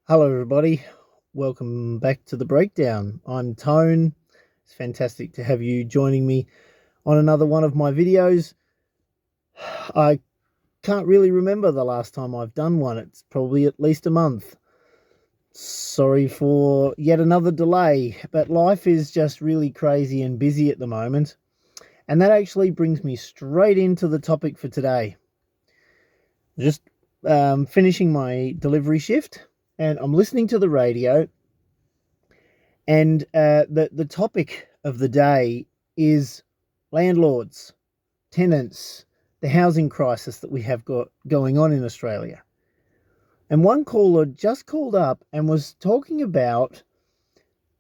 Hello, everybody. Welcome back to the breakdown. I'm Tone. It's fantastic to have you joining me on another one of my videos. I can't really remember the last time I've done one. It's probably at least a month. Sorry for yet another delay, but life is just really crazy and busy at the moment. And that actually brings me straight into the topic for today. Just finishing my delivery shift, and I'm listening to the radio. And the topic of the day is landlords, tenants, the housing crisis that we have got going on in Australia. And one caller just called up and was talking about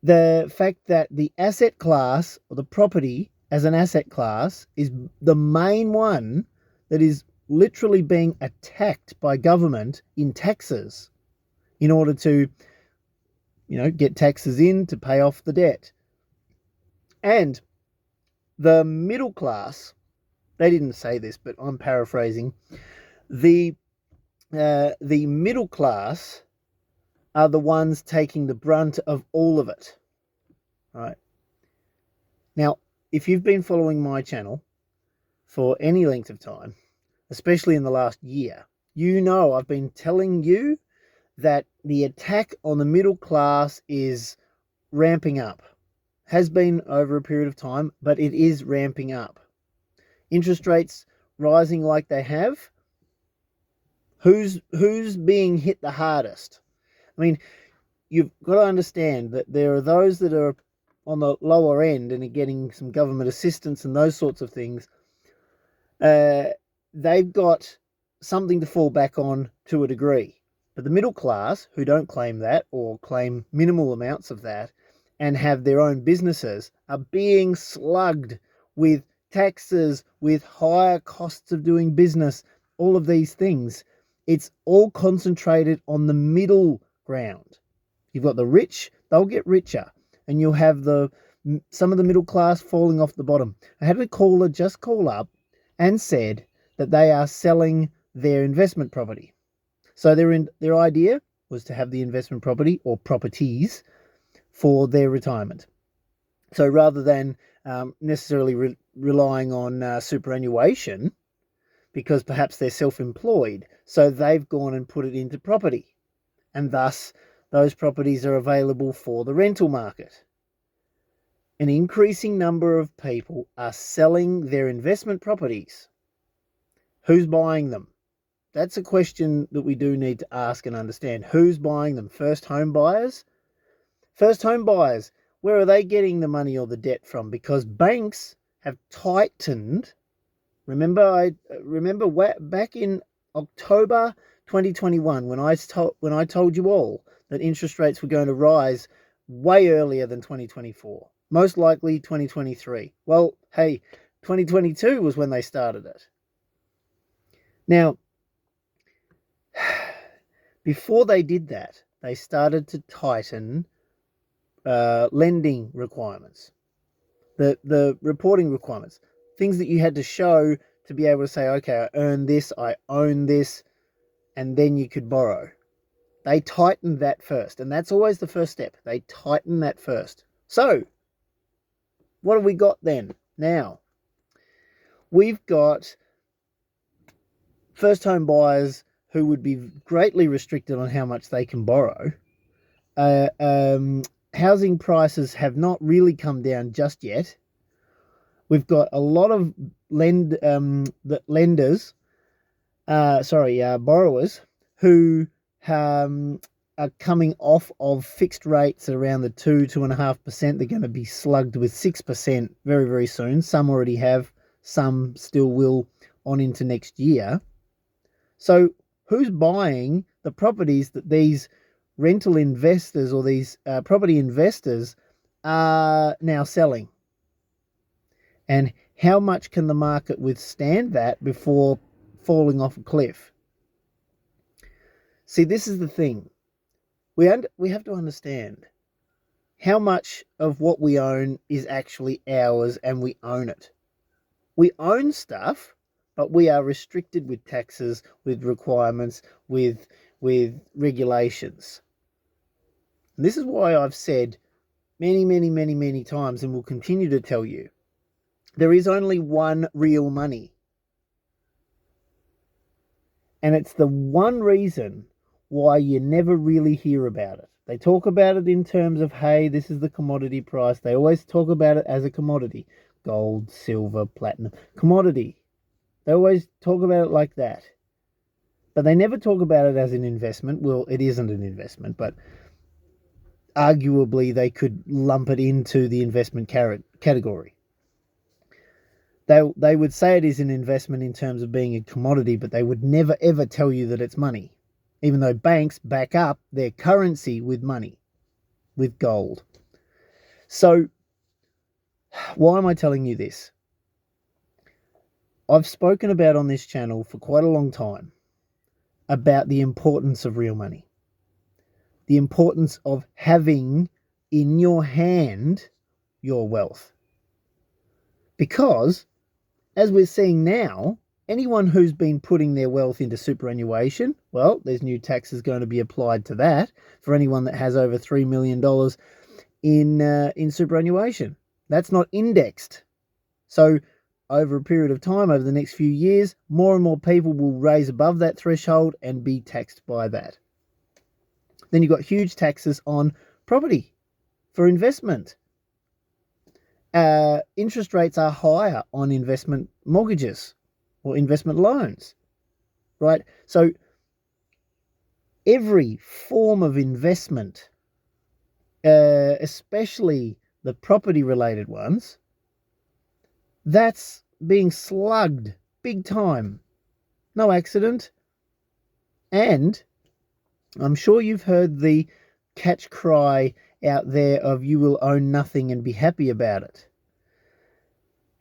the fact that the asset class, or the property as an asset class, is the main one that is literally being attacked by government in taxes in order to get taxes in to pay off the debt. And the middle class, they didn't say this, but I'm paraphrasing, the middle class are the ones taking the brunt of all of it. Right. Now, if you've been following my channel for any length of time, especially in the last year, you know I've been telling you that the attack on the middle class is ramping up. Has been over a period of time, but it is ramping up. Interest rates rising like they have. Who's being hit the hardest? I mean, you've got to understand that there are those that are on the lower end and are getting some government assistance and those sorts of things. They've got something to fall back on to a degree. But the middle class, who don't claim that or claim minimal amounts of that and have their own businesses, are being slugged with taxes, with higher costs of doing business, all of these things. It's all concentrated on the middle ground. You've got the rich, they'll get richer, and you'll have some of the middle class falling off the bottom. I had a caller just call up and said that they are selling their investment property. So their idea was to have the investment property or properties for their retirement. So rather than necessarily relying on superannuation, because perhaps they're self-employed, so they've gone and put it into property, and thus those properties are available for the rental market. An increasing number of people are selling their investment properties. Who's buying them? That's a question that we do need to ask and understand. Who's buying them? First home buyers? First home buyers, where are they getting the money or the debt from? Because banks have tightened. Remember back in October 2021 when I told you all that interest rates were going to rise way earlier than 2024, most likely 2023. Well, hey, 2022 was when they started it. Now, before they did that, they started to tighten lending requirements, the reporting requirements, things that you had to show to be able to say, okay, I earn this, I own this, and then you could borrow. They tightened that first, and that's always the first step. They tighten that first. So, what have we got then? Now, we've got first home buyers who would be greatly restricted on how much they can borrow. Housing prices have not really come down just yet. We've got a lot of borrowers who are coming off of fixed rates at around the 2.5%. They're going to be slugged with 6% very, very soon. Some already have, some still will on into next year. So who's buying the properties that these rental investors or these property investors are now selling? And how much can the market withstand that before falling off a cliff? See, this is the thing. We have to understand how much of what we own is actually ours and we own it. We own stuff, but we are restricted with taxes, with requirements, with regulations. And this is why I've said many, many, many, many times, and will continue to tell you, there is only one real money. And it's the one reason why you never really hear about it. They talk about it in terms of, hey, this is the commodity price. They always talk about it as a commodity. Gold, silver, platinum, commodity. They always talk about it like that. But they never talk about it as an investment. Well, it isn't an investment, but arguably they could lump it into the investment category. They would say it is an investment in terms of being a commodity, but they would never ever tell you that it's money, even though banks back up their currency with money, with gold. So why am I telling you this? I've spoken about on this channel for quite a long time about the importance of real money, the importance of having in your hand your wealth. Because, as we're seeing now, anyone who's been putting their wealth into superannuation, well, there's new taxes going to be applied to that for anyone that has over $3 million in superannuation. That's not indexed. So over a period of time, over the next few years, more and more people will raise above that threshold and be taxed by that. Then you've got huge taxes on property for investment. Interest rates are higher on investment mortgages or investment loans, right? So every form of investment, especially the property related ones, that's being slugged big time. No accident. And I'm sure you've heard the catch cry out there of you will own nothing and be happy about it.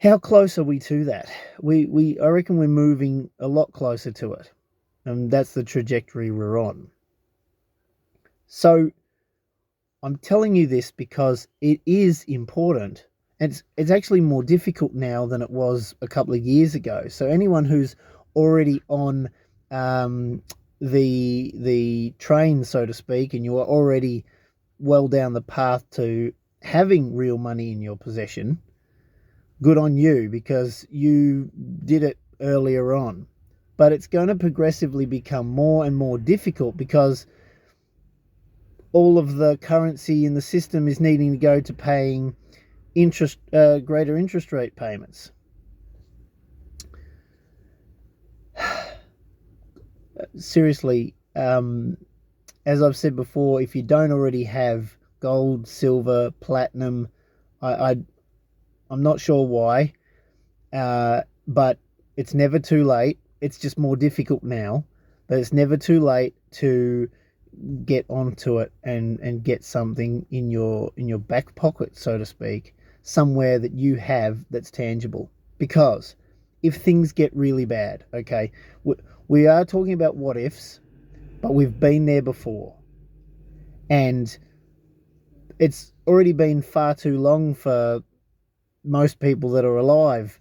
How close are we to that? I reckon we're moving a lot closer to it. And that's the trajectory we're on. So I'm telling you this because it is important. And it's actually more difficult now than it was a couple of years ago. So anyone who's already on the train, so to speak, and you are already well down the path to having real money in your possession, good on you, because you did it earlier on. But it's going to progressively become more and more difficult because all of the currency in the system is needing to go to paying greater interest rate payments. Seriously, as I've said before, if you don't already have gold, silver, platinum, I'm not sure why, but it's never too late. It's just more difficult now, but it's never too late to get onto it and get something in your back pocket, so to speak, somewhere that you have that's tangible. Because if things get really bad, okay, we are talking about what ifs, but we've been there before. And it's already been far too long for most people that are alive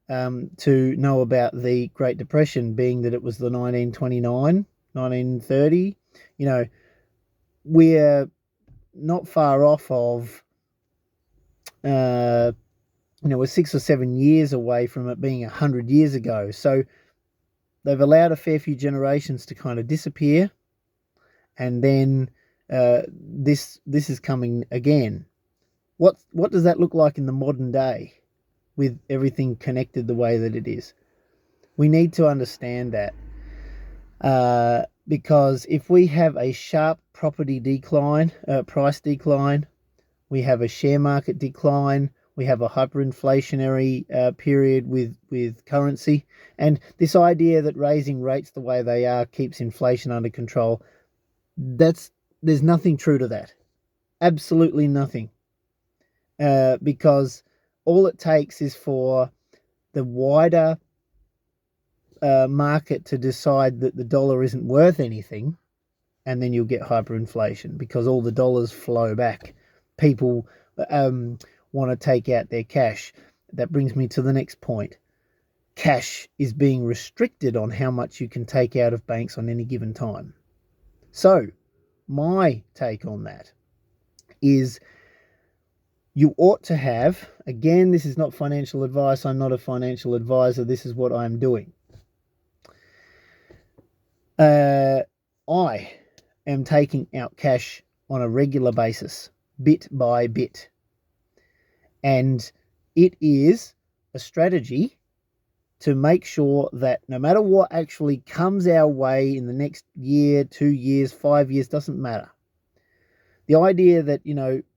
to know about the Great Depression, being that it was the 1929, 1930. You know, we're not far off of, we're 6 or 7 years away from it being 100 years ago. So they've allowed a fair few generations to kind of disappear, and then this is coming again. What does that look like in the modern day with everything connected the way that it is? We need to understand that, because if we have a sharp property decline, price decline, we have a share market decline, we have a hyperinflationary period with currency, and this idea that raising rates the way they are keeps inflation under control, there's nothing true to that. Absolutely nothing. Because all it takes is for the wider market to decide that the dollar isn't worth anything, and then you'll get hyperinflation because all the dollars flow back. People want to take out their cash. That brings me to the next point. Cash is being restricted on how much you can take out of banks on any given time. So, my take on that is you ought to have, again, this is not financial advice, I'm not a financial advisor, this is what I'm doing. I am taking out cash on a regular basis, bit by bit. And it is a strategy to make sure that no matter what actually comes our way in the next year, 2 years, 5 years, doesn't matter. The idea that,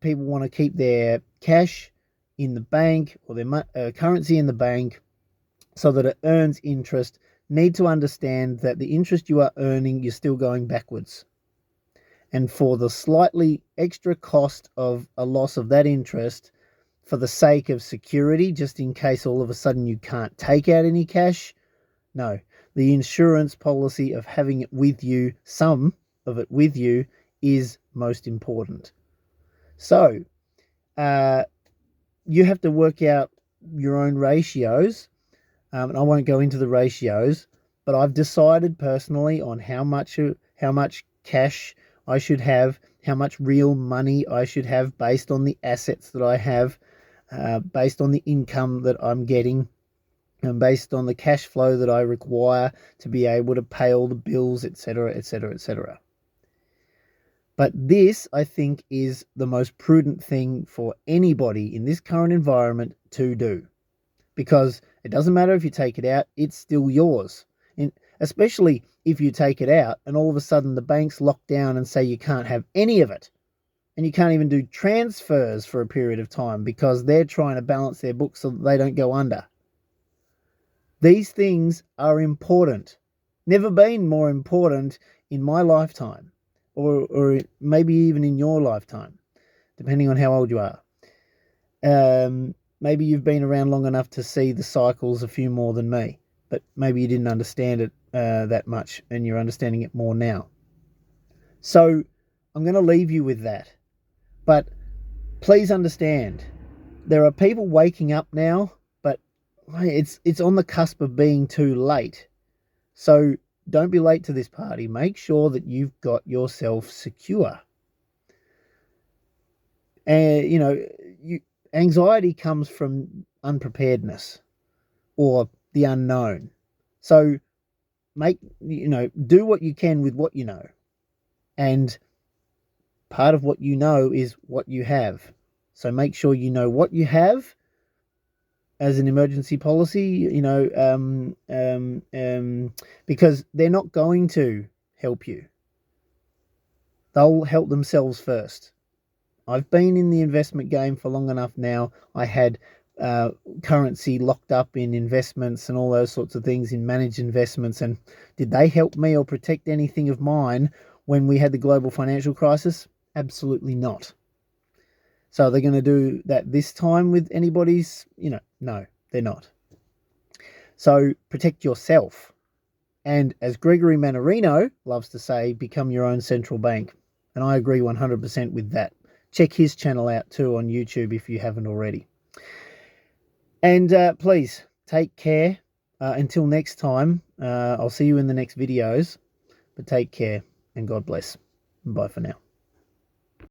people want to keep their cash in the bank or their currency in the bank so that it earns interest need to understand that the interest you are earning, you're still going backwards. And for the slightly extra cost of a loss of that interest, for the sake of security, just in case all of a sudden you can't take out any cash, no. The insurance policy of having it with you, some of it with you, is most important. So, you have to work out your own ratios, and I won't go into the ratios, but I've decided personally on how much cash I should have, how much real money I should have based on the assets that I have, based on the income that I'm getting, and based on the cash flow that I require to be able to pay all the bills, etc., etc., etc. But this, I think, is the most prudent thing for anybody in this current environment to do. Because it doesn't matter if you take it out, it's still yours. And especially if you take it out and all of a sudden the banks lock down and say you can't have any of it. And you can't even do transfers for a period of time because they're trying to balance their books so that they don't go under. These things are important. Never been more important in my lifetime, or maybe even in your lifetime, depending on how old you are. Maybe you've been around long enough to see the cycles a few more than me, but maybe you didn't understand it that much and you're understanding it more now. So I'm going to leave you with that. But please understand, there are people waking up now, but it's on the cusp of being too late. So don't be late to this party. Make sure that you've got yourself secure. And, anxiety comes from unpreparedness or the unknown. So do what you can with what you know. And part of what you know is what you have. So make sure you know what you have as an emergency policy, because they're not going to help you. They'll help themselves first. I've been in the investment game for long enough now. I had currency locked up in investments and all those sorts of things, in managed investments. And did they help me or protect anything of mine when we had the global financial crisis? Absolutely not. So are they going to do that this time with anybody's? No, they're not. So protect yourself. And as Gregory Mannarino loves to say, become your own central bank. And I agree 100% with that. Check his channel out too on YouTube if you haven't already. And please take care. Until next time, I'll see you in the next videos. But take care and God bless. Bye for now.